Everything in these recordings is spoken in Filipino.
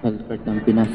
Health ng Pinas.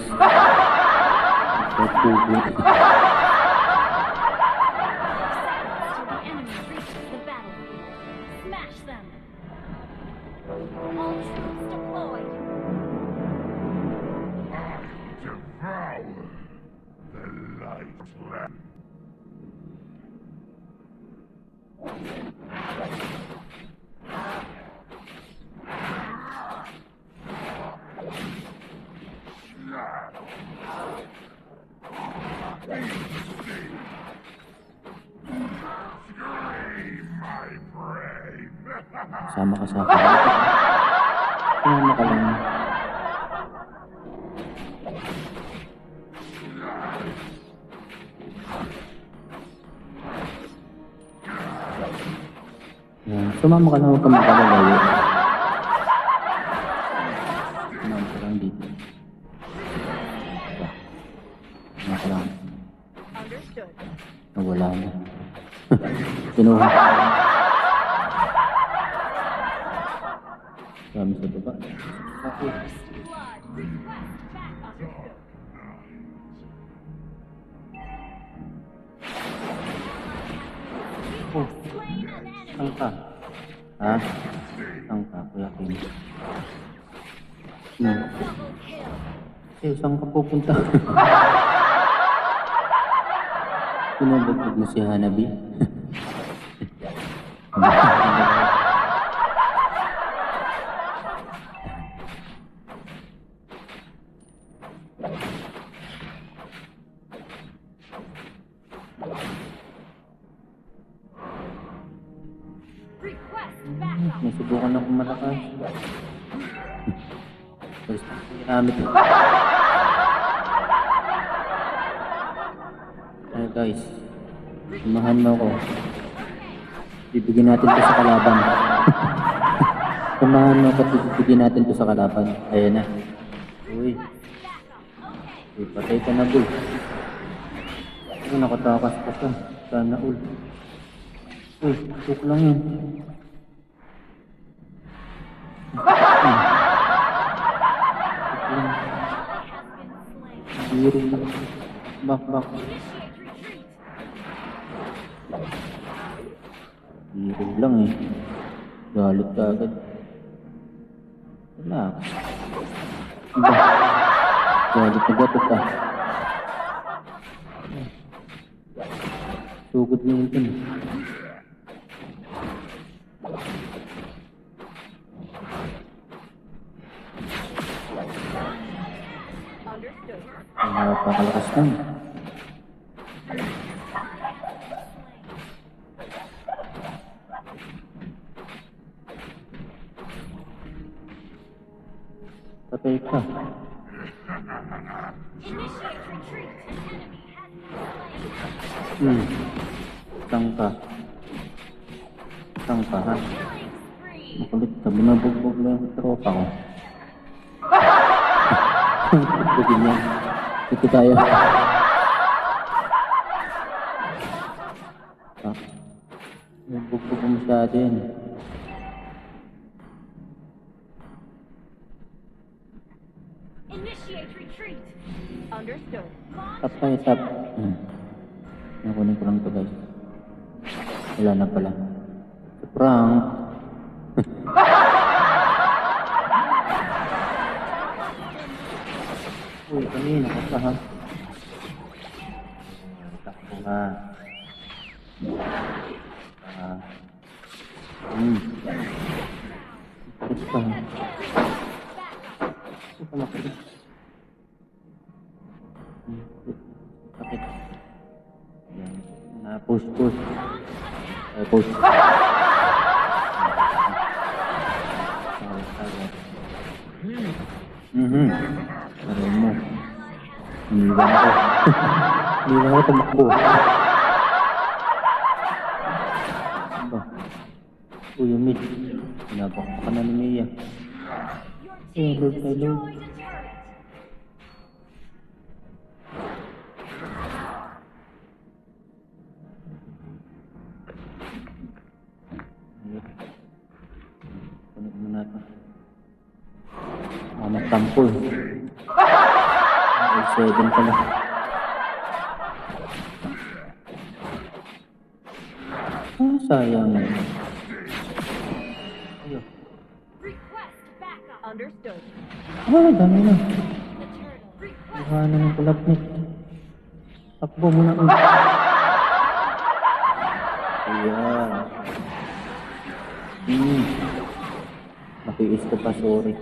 Sama ka sa akin. Sumama ka lang. Yan. Sumama ka lang, huwag ka makalalayo. Sumama ka lang dito. Sumama ka lang. Nawala na. Kinuha. Kami sa baba. Okay. Oh. Saan ka? Ha? Saan ka? Kuya Kim. Saan ka pupunta? Pinabagpag mo si Hanabi. May subukan akong malakas. Tapos ginamit ko. Ay guys, samahan mo ako. Bibigyan natin to sa kalaban. Samahan mo ako at bibigyan natin to sa kalaban. Ayan na. Uy. Uy, patay ka na boy. Ay, nakatakas pa siya. Sana all. Uy, tuk lang yun. Biro lang. Back. Biro lang eh. Galit ka agad. Wala. Galit na gatot ah. Sugod mo yun dun. Napakalakas lang. Patay ka. Tangka ha. Makulit ka. Binabugbog lang yung tropa ko. Bugin yan. Ito tayo. Bugbog mo masyado yan. Tap tayo, tap. Nakunin ko lang ito guys. Wala na pala. Sa prank. Uy, kanina ka pa ha. Takbo ka. Bakit ka? Bakit ka makita? Bakit? Yan. Push. Push. Aray mo. Iniwan ko. Iniwan ko tumakbo. Ba? Uy, yung mid. Pinabak ka na ni Mia. Hello. Punin mo na ito. Tampol. L7 pala. Ah, sayang. Ayun. Request backup. Understood. Ah, dami na. Eternal. Request. Kuha na ng kulapnit. Takbo mo na. Ayan. Nakiis ko pa, sorry.